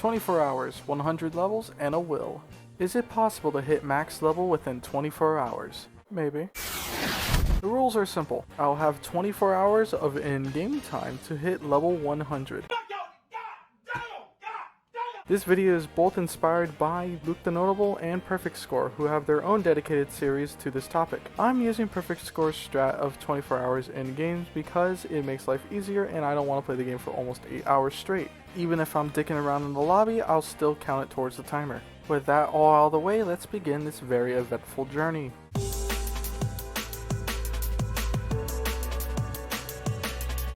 24 hours, 100 levels, and a will. Is it possible to hit max level within 24 hours? Maybe. The rules are simple. I'll have 24 hours of in-game time to hit level 100. This video is both inspired by Luke the Notable and Perfect Score, who have their own dedicated series to this topic. I'm using Perfect Score's strat of 24 hours in games because it makes life easier and I don't want to play the game for almost 8 hours straight. Even if I'm dicking around in the lobby, I'll still count it towards the timer. With that all out of the way, let's begin this very eventful journey.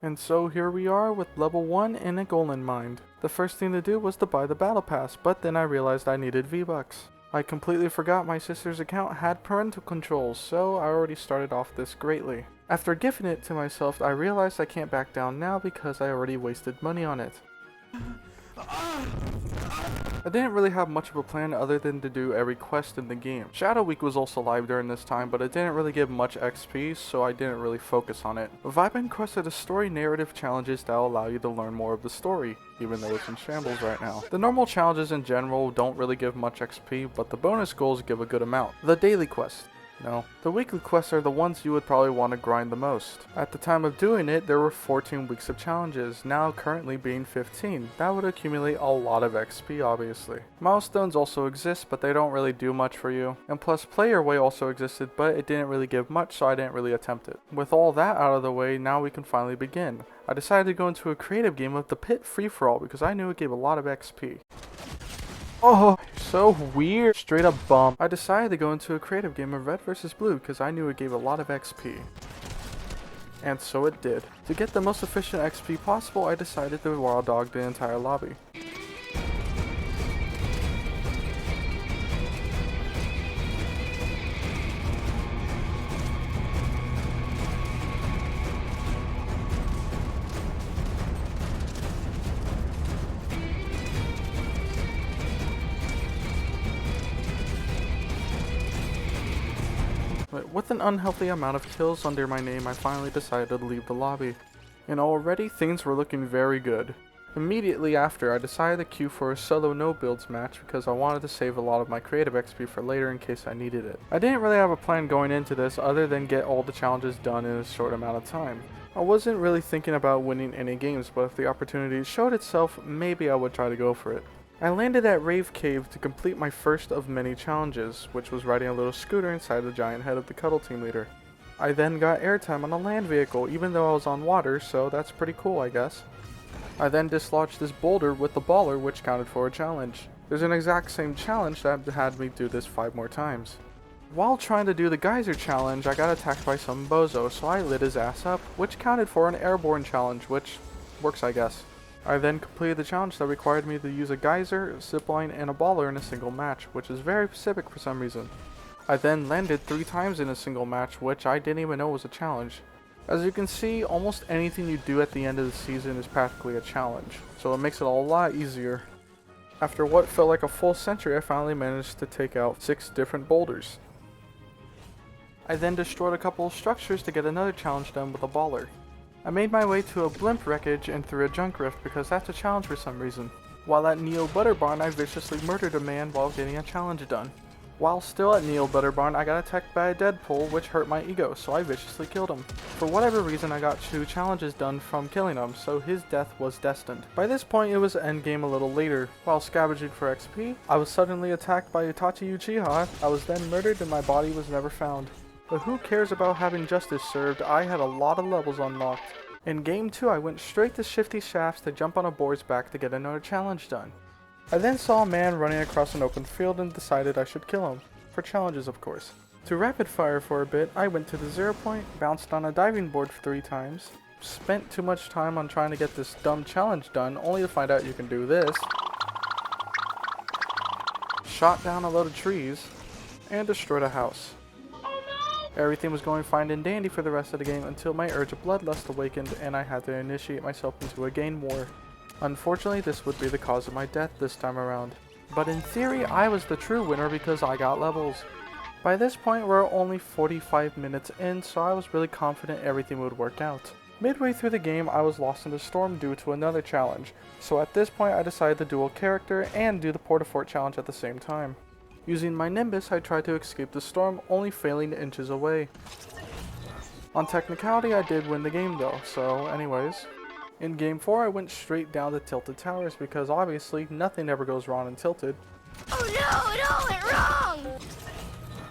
And so here we are with level 1 and a goal in mind. The first thing to do was to buy the battle pass, but then I realized I needed V-Bucks. I completely forgot my sister's account had parental controls, so I already started off this greatly. After gifting it to myself, I realized I can't back down now because I already wasted money on it. I didn't really have much of a plan other than to do every quest in the game. Shadow Week was also live during this time, but it didn't really give much XP, so I didn't really focus on it. Vibin Quest are the story narrative challenges that will allow you to learn more of the story, even though it's in shambles right now. The normal challenges in general don't really give much XP, but the bonus goals give a good amount. The daily quest. No. The weekly quests are the ones you would probably want to grind the most. At the time of doing it, there were 14 weeks of challenges, now currently being 15. That would accumulate a lot of XP, obviously. Milestones also exist, but they don't really do much for you. And plus, Player Way also existed, but it didn't really give much, so I didn't really attempt it. With all that out of the way, now we can finally begin. I decided to go into a creative game of the Pit Free-For-All because I knew it gave a lot of XP. Oh, so weird. Straight up bum. I decided to go into a creative game of Red vs Blue because I knew it gave a lot of XP. And so it did. To get the most efficient XP possible, I decided to wild dog the entire lobby. With an unhealthy amount of kills under my name, I finally decided to leave the lobby. And already things were looking very good. Immediately after, I decided to queue for a solo no builds match because I wanted to save a lot of my creative XP for later in case I needed it. I didn't really have a plan going into this other than get all the challenges done in a short amount of time. I wasn't really thinking about winning any games, but if the opportunity showed itself, maybe I would try to go for it. I landed at Rave Cave to complete my first of many challenges, which was riding a little scooter inside the giant head of the Cuddle Team Leader. I then got airtime on a land vehicle even though I was on water, so that's pretty cool I guess. I then dislodged this boulder with the baller, which counted for a challenge. There's an exact same challenge that had me do this 5 more times. While trying to do the geyser challenge, I got attacked by some bozo, so I lit his ass up, which counted for an airborne challenge, which works I guess. I then completed the challenge that required me to use a geyser, zipline, and a baller in a single match, which is very specific for some reason. I then landed 3 times in a single match, which I didn't even know was a challenge. As you can see, almost anything you do at the end of the season is practically a challenge, so it makes it a lot easier. After what felt like a full century, I finally managed to take out 6 different boulders. I then destroyed a couple of structures to get another challenge done with a baller. I made my way to a blimp wreckage and through a junk rift because that's a challenge for some reason. While at Neo Butter Barn, I viciously murdered a man while getting a challenge done. While still at Neo Butter Barn, I got attacked by a Deadpool, which hurt my ego, so I viciously killed him. For whatever reason, I got 2 challenges done from killing him, so his death was destined. By this point, it was endgame a little later. While scavenging for XP, I was suddenly attacked by Itachi Uchiha. I was then murdered and my body was never found. But who cares about having justice served? I had a lot of levels unlocked. In game 2, I went straight to Shifty Shafts to jump on a board's back to get another challenge done. I then saw a man running across an open field and decided I should kill him. For challenges, of course. To rapid fire for a bit, I went to the 0 point, bounced on a diving board 3 times, spent too much time on trying to get this dumb challenge done, only to find out you can do this, shot down a load of trees, and destroyed a house. Everything was going fine and dandy for the rest of the game until my urge of bloodlust awakened and I had to initiate myself into a game war. Unfortunately, this would be the cause of my death this time around. But in theory, I was the true winner because I got levels. By this point, we're only 45 minutes in, so I was really confident everything would work out. Midway through the game, I was lost in the storm due to another challenge, so at this point I decided to dual character and do the Port-a-Fort challenge at the same time. Using my Nimbus, I tried to escape the storm, only failing inches away. On technicality, I did win the game though, so anyways. In Game 4, I went straight down the Tilted Towers because obviously nothing ever goes wrong in Tilted. Oh no, it all went wrong!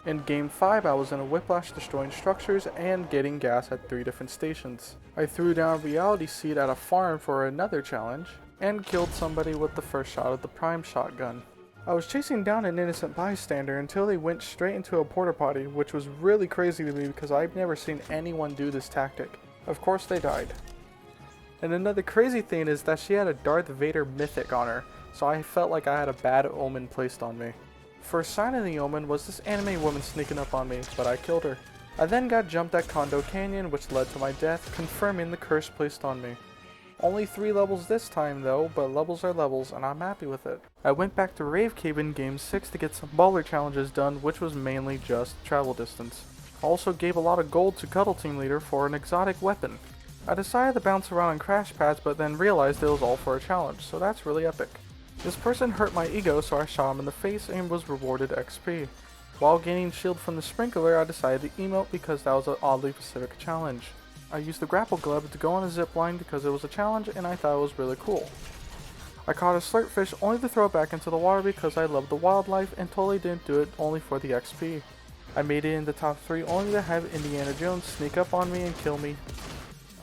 In Game 5, I was in a whiplash destroying structures and getting gas at 3 different stations. I threw down a reality seed at a farm for another challenge, and killed somebody with the first shot of the prime shotgun. I was chasing down an innocent bystander until they went straight into a porta potty, which was really crazy to me because I've never seen anyone do this tactic. Of course they died. And another crazy thing is that she had a Darth Vader mythic on her, so I felt like I had a bad omen placed on me. First sign of the omen was this anime woman sneaking up on me, but I killed her. I then got jumped at Condo Canyon, which led to my death, confirming the curse placed on me. Only 3 levels this time though, but levels are levels and I'm happy with it. I went back to Rave Cave in Game 6 to get some baller challenges done, which was mainly just travel distance. I also gave a lot of gold to Cuddle Team Leader for an exotic weapon. I decided to bounce around on crash pads but then realized it was all for a challenge, so that's really epic. This person hurt my ego, so I shot him in the face and was rewarded XP. While gaining shield from the sprinkler, I decided to emote because that was an oddly specific challenge. I used the grapple glove to go on a zipline because it was a challenge and I thought it was really cool. I caught a slurpfish only to throw it back into the water because I love the wildlife and totally didn't do it only for the XP. I made it in the top 3 only to have Indiana Jones sneak up on me and kill me.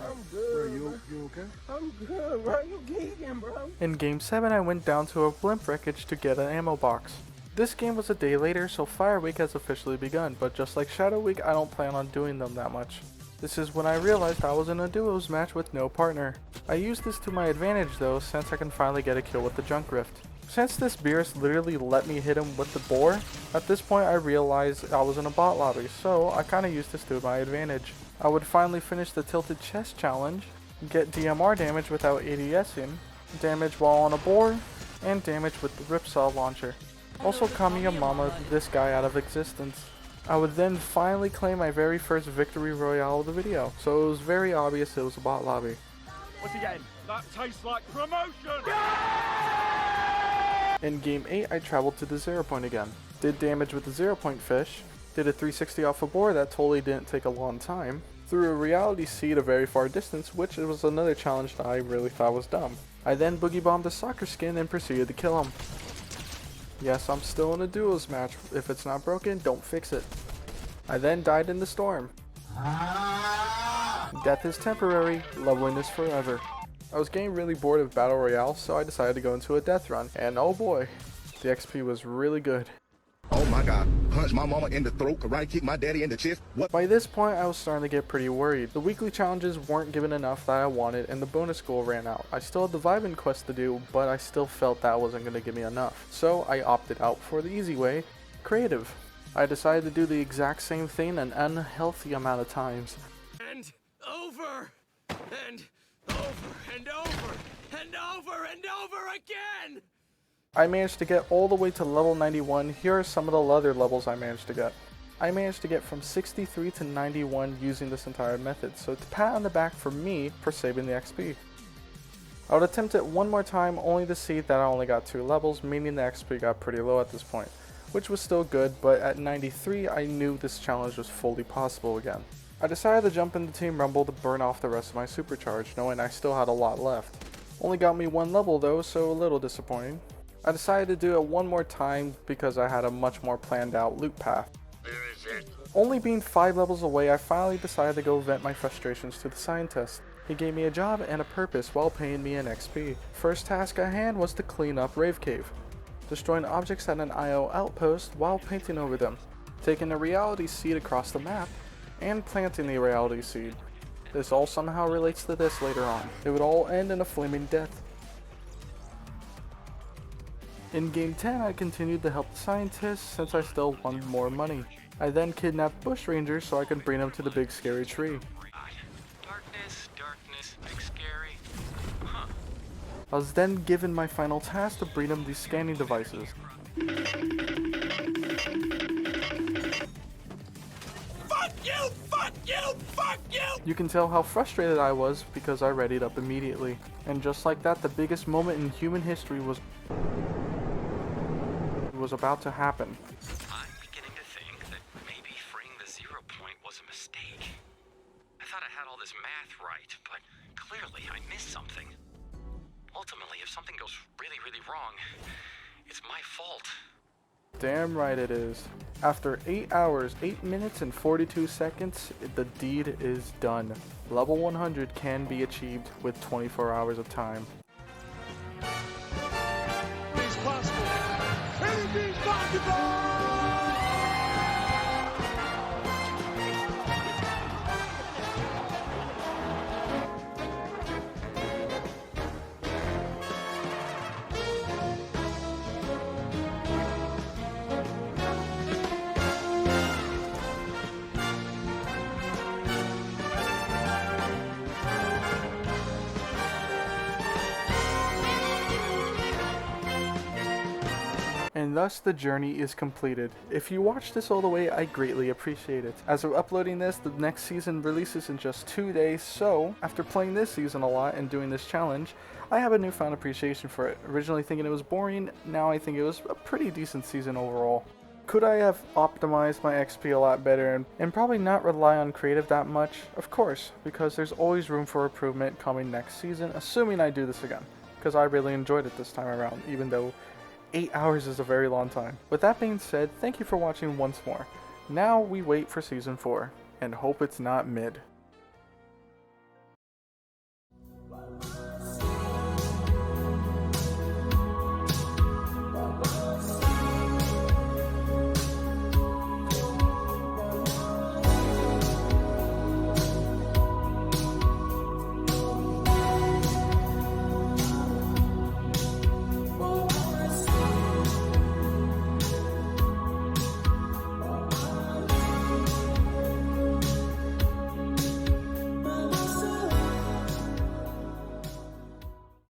I'm good. Bro, you okay? I'm good, bro. You geeking, bro. In Game 7, I went down to a blimp wreckage to get an ammo box. This game was a day later, so Fire Week has officially begun, but just like Shadow Week, I don't plan on doing them that much. This is when I realized I was in a duos match with no partner. I used this to my advantage though, since I can finally get a kill with the Junk Rift. Since this Beerus literally let me hit him with the boar, at this point I realized I was in a bot lobby, so I kinda used this to my advantage. I would finally finish the Tilted Chest challenge, get DMR damage without ADSing, damage while on a boar, and damage with the Ripsaw launcher. Also Kamiya Mama this guy out of existence. I would then finally claim my very first victory royale of the video, so it was very obvious it was a bot lobby. What's he getting? That tastes like promotion! In Game 8, I traveled to the 0 point again. Did damage with the 0 point fish, did a 360 off a boar that totally didn't take a long time, threw a reality seed a very far distance, which was another challenge that I really thought was dumb. I then boogie bombed a soccer skin and proceeded to kill him. Yes, I'm still in a duos match. If it's not broken, don't fix it. I then died in the storm. Death is temporary, leveling is forever. I was getting really bored of Battle Royale, so I decided to go into a death run. And oh boy, the XP was really good. Oh my god, punch my mama in the throat, karate kick my daddy in the chest. What? By this point, I was starting to get pretty worried. The weekly challenges weren't given enough that I wanted, and the bonus goal ran out. I still had the Vibin quest to do, but I still felt that wasn't going to give me enough. So I opted out for the easy way, creative. I decided to do the exact same thing an unhealthy amount of times. And over! And over! And over! And over! And over again! I managed to get all the way to level 91. Here are some of the other levels I managed to get. I managed to get from 63 to 91 using this entire method, so it's a pat on the back for me for saving the XP. I would attempt it one more time only to see that I only got 2 levels, meaning the XP got pretty low at this point, which was still good, but at 93 I knew this challenge was fully possible again. I decided to jump into Team Rumble to burn off the rest of my supercharge, knowing I still had a lot left. Only got me 1 level though, so a little disappointing. I decided to do it one more time because I had a much more planned out loop path. Only being 5 levels away, I finally decided to go vent my frustrations to the scientist. He gave me a job and a purpose while paying me an XP. First task at hand was to clean up Rave Cave, destroying objects at an IO outpost while painting over them, taking a reality seed across the map, and planting the reality seed. This all somehow relates to this later on. It would all end in a flaming death. In Game 10, I continued to help the scientists since I still wanted more money. I then kidnapped bush rangers so I could bring them to the big scary tree. Darkness, big scary. Huh. I was then given my final task to bring them these scanning devices. Fuck you! Fuck Fuck you! Fuck you! You can tell how frustrated I was because I readied up immediately. And just like that, the biggest moment in human history was about to happen. I'm beginning to think that maybe freeing the 0 point was a mistake. I thought I had all this math right, but clearly I missed something. Ultimately, if something goes really, really wrong, it's my fault. Damn right it is. After 8 hours, 8 minutes and 42 seconds, the deed is done. Level 100 can be achieved with 24 hours of time. It's possible. Anything's possible! And thus the journey is completed. If you watched this all the way, I greatly appreciate it. As of uploading this, the next season releases in just 2 days, so after playing this season a lot and doing this challenge, I have a newfound appreciation for it. Originally thinking it was boring, now I think it was a pretty decent season overall. Could I have optimized my XP a lot better and probably not rely on creative that much? Of course, because there's always room for improvement coming next season, assuming I do this again, because I really enjoyed it this time around, even though 8 hours is a very long time. With that being said, thank you for watching once more. Now we wait for season 4, and hope it's not mid.